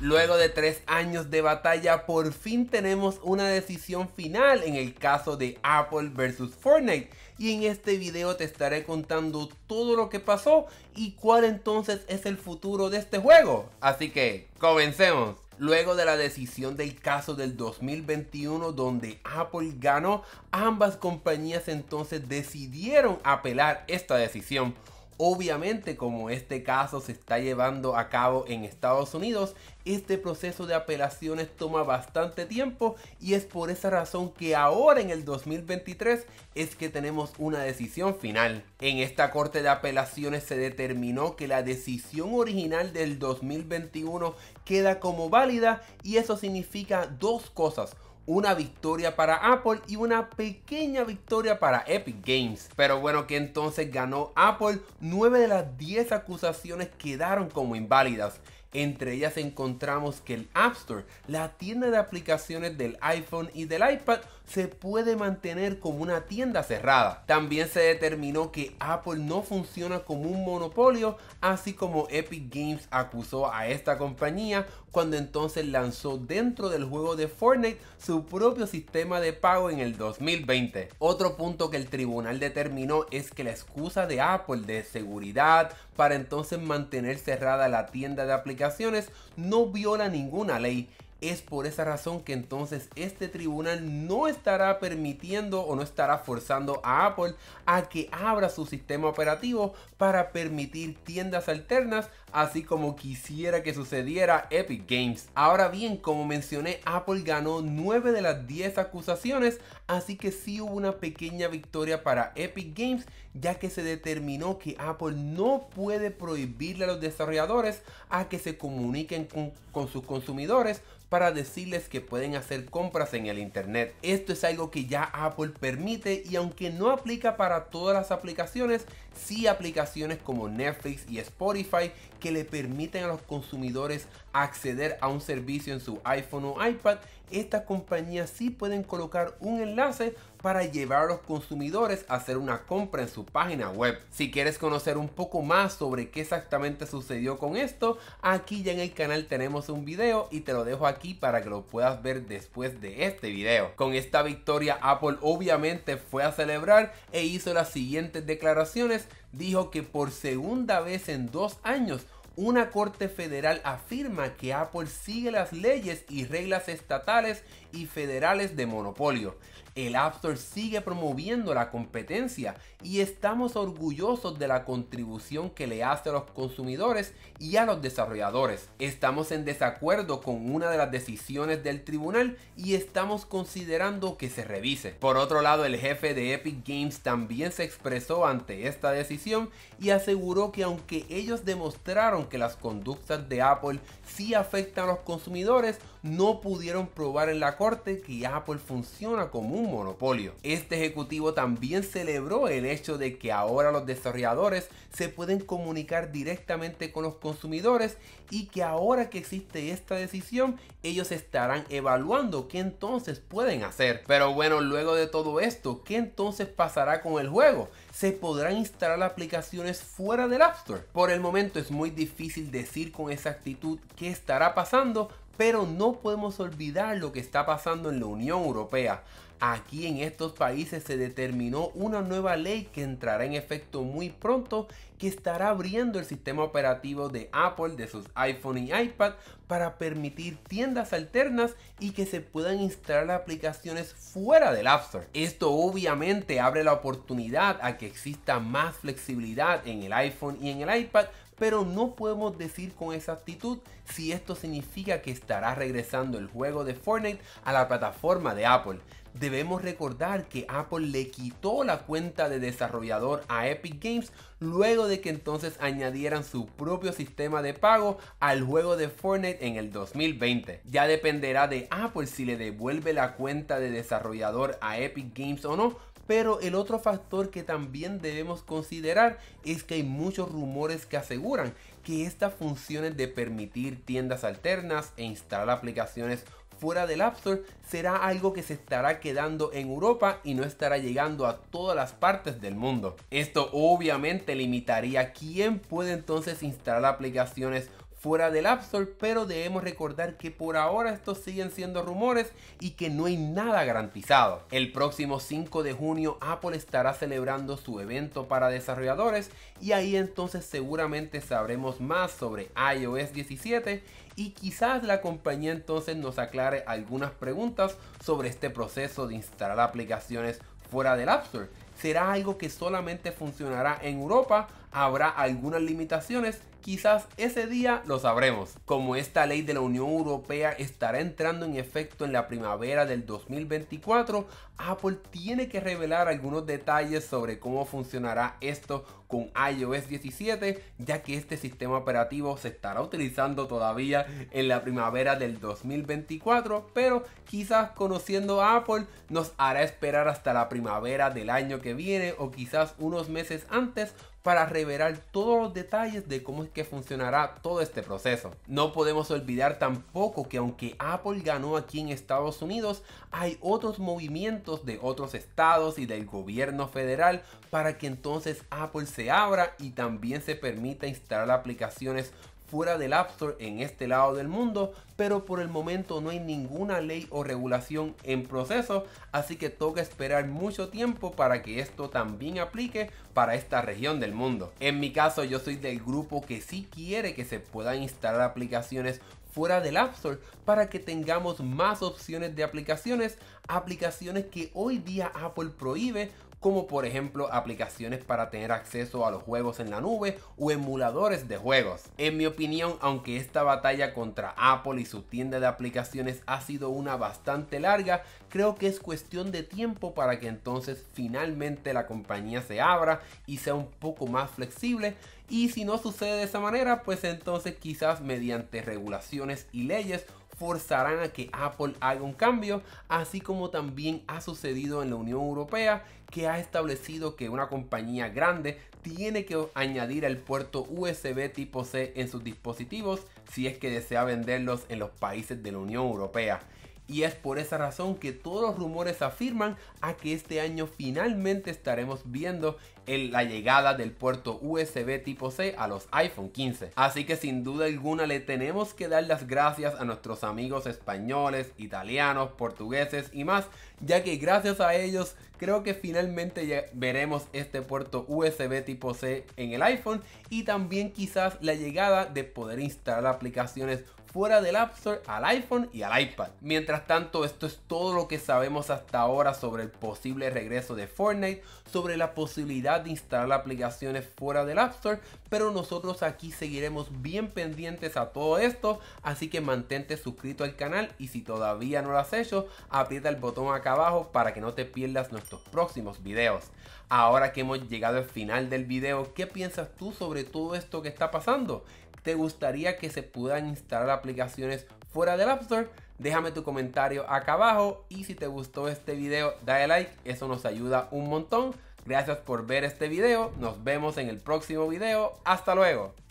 Luego de 3 años de batalla, por fin tenemos una decisión final en el caso de Apple vs Fortnite. Y en este video te estaré contando todo lo que pasó y cuál entonces es el futuro de este juego. Así que, comencemos. Luego de la decisión del caso del 2021 donde Apple ganó, ambas compañías entonces decidieron apelar esta decisión. Obviamente, como este caso se está llevando a cabo en Estados Unidos, este proceso de apelaciones toma bastante tiempo y es por esa razón que ahora en el 2023 es que tenemos una decisión final. En esta corte de apelaciones se determinó que la decisión original del 2021 queda como válida y eso significa dos cosas. Una victoria para Apple y una pequeña victoria para Epic Games. Pero bueno, que entonces ganó Apple. 9 de las 10 acusaciones quedaron como inválidas. Entre ellas encontramos que el App Store, la tienda de aplicaciones del iPhone y del iPad, se puede mantener como una tienda cerrada. También se determinó que Apple no funciona como un monopolio, así como Epic Games acusó a esta compañía cuando entonces lanzó dentro del juego de Fortnite su propio sistema de pago en el 2020. Otro punto que el tribunal determinó es que la excusa de Apple de seguridad para entonces mantener cerrada la tienda de aplicaciones no viola ninguna ley. Es por esa razón que entonces este tribunal no estará permitiendo o no estará forzando a Apple a que abra su sistema operativo para permitir tiendas alternas, así como quisiera que sucediera Epic Games. Ahora bien, como mencioné, Apple ganó 9 de las 10 acusaciones, así que sí hubo una pequeña victoria para Epic Games, ya que se determinó que Apple no puede prohibirle a los desarrolladores a que se comuniquen con sus consumidores para decirles que pueden hacer compras en el internet. Esto es algo que ya Apple permite y aunque no aplica para todas las aplicaciones, sí aplicaciones como Netflix y Spotify que le permiten a los consumidores acceder a un servicio en su iPhone o iPad, estas compañías sí pueden colocar un enlace para llevar a los consumidores a hacer una compra en su página web. Si quieres conocer un poco más sobre qué exactamente sucedió con esto, aquí ya en el canal tenemos un video y te lo dejo aquí para que lo puedas ver después de este video. Con esta victoria Apple obviamente fue a celebrar e hizo las siguientes declaraciones. Dijo que por segunda vez en 2 años una corte federal afirma que Apple sigue las leyes y reglas estatales y federales de monopolio. El App Store sigue promoviendo la competencia y estamos orgullosos de la contribución que le hace a los consumidores y a los desarrolladores. Estamos en desacuerdo con una de las decisiones del tribunal y estamos considerando que se revise. Por otro lado, el jefe de Epic Games también se expresó ante esta decisión y aseguró que aunque ellos demostraron que las conductas de Apple sí afectan a los consumidores, no pudieron probar en la corte que Apple funciona como un monopolio. Este ejecutivo también celebró el hecho de que ahora los desarrolladores se pueden comunicar directamente con los consumidores y que ahora que existe esta decisión, ellos estarán evaluando qué entonces pueden hacer. Pero bueno, luego de todo esto, ¿qué entonces pasará con el juego? ¿Se podrán instalar aplicaciones fuera del App Store? Por el momento es muy difícil decir con exactitud qué estará pasando, pero no podemos olvidar lo que está pasando en la Unión Europea. Aquí en estos países se determinó una nueva ley que entrará en efecto muy pronto, que estará abriendo el sistema operativo de Apple, de sus iPhone y iPad, para permitir tiendas alternas y que se puedan instalar aplicaciones fuera del App Store. Esto obviamente abre la oportunidad a que exista más flexibilidad en el iPhone y en el iPad, pero no podemos decir con exactitud si esto significa que estará regresando el juego de Fortnite a la plataforma de Apple. Debemos recordar que Apple le quitó la cuenta de desarrollador a Epic Games luego de que entonces añadieran su propio sistema de pago al juego de Fortnite en el 2020. Ya dependerá de Apple si le devuelve la cuenta de desarrollador a Epic Games o no. Pero el otro factor que también debemos considerar es que hay muchos rumores que aseguran que estas funciones de permitir tiendas alternas e instalar aplicaciones fuera del App Store será algo que se estará quedando en Europa y no estará llegando a todas las partes del mundo. Esto obviamente limitaría quién puede entonces instalar aplicaciones fuera del App Store, pero debemos recordar que por ahora estos siguen siendo rumores y que no hay nada garantizado. El próximo 5 de junio Apple estará celebrando su evento para desarrolladores y ahí entonces seguramente sabremos más sobre iOS 17 y quizás la compañía entonces nos aclare algunas preguntas sobre este proceso de instalar aplicaciones fuera del App Store. ¿Será algo que solamente funcionará en Europa? ¿Habrá algunas limitaciones? Quizás ese día lo sabremos. Como esta ley de la Unión Europea estará entrando en efecto en la primavera del 2024, Apple tiene que revelar algunos detalles sobre cómo funcionará esto con iOS 17, ya que este sistema operativo se estará utilizando todavía en la primavera del 2024, pero quizás conociendo a Apple nos hará esperar hasta la primavera del año que viene o quizás unos meses antes para revelar todos los detalles de cómo es que funcionará todo este proceso. No podemos olvidar tampoco que aunque Apple ganó aquí en Estados Unidos, hay otros movimientos de otros estados y del gobierno federal para que entonces Apple se abra y también se permita instalar aplicaciones fuera del App Store en este lado del mundo, pero por el momento no hay ninguna ley o regulación en proceso, así que toca esperar mucho tiempo para que esto también aplique para esta región del mundo. En mi caso, yo soy del grupo que sí quiere que se puedan instalar aplicaciones fuera del App Store para que tengamos más opciones de aplicaciones que hoy día Apple prohíbe, como por ejemplo aplicaciones para tener acceso a los juegos en la nube o emuladores de juegos. En mi opinión, aunque esta batalla contra Apple y su tienda de aplicaciones ha sido una bastante larga, creo que es cuestión de tiempo para que entonces finalmente la compañía se abra y sea un poco más flexible. Y si no sucede de esa manera, pues entonces quizás mediante regulaciones y leyes forzarán a que Apple haga un cambio, así como también ha sucedido en la Unión Europea, que ha establecido que una compañía grande tiene que añadir el puerto USB tipo C en sus dispositivos si es que desea venderlos en los países de la Unión Europea. Y es por esa razón que todos los rumores afirman a que este año finalmente estaremos viendo la llegada del puerto USB tipo C a los iPhone 15. Así que sin duda alguna le tenemos que dar las gracias a nuestros amigos españoles, italianos, portugueses y más, ya que gracias a ellos creo que finalmente veremos este puerto USB tipo C en el iPhone y también quizás la llegada de poder instalar aplicaciones fuera del App Store al iPhone y al iPad. Mientras tanto, esto es todo lo que sabemos hasta ahora sobre el posible regreso de Fortnite, sobre la posibilidad de instalar aplicaciones fuera del App Store, pero nosotros aquí seguiremos bien pendientes a todo esto, así que mantente suscrito al canal y si todavía no lo has hecho, aprieta el botón acá abajo para que no te pierdas nuestros próximos videos. Ahora que hemos llegado al final del video, ¿qué piensas tú sobre todo esto que está pasando? ¿Te gustaría que se puedan instalar aplicaciones fuera del App Store? Déjame tu comentario acá abajo y si te gustó este video dale like, eso nos ayuda un montón. Gracias por ver este video, nos vemos en el próximo video, hasta luego.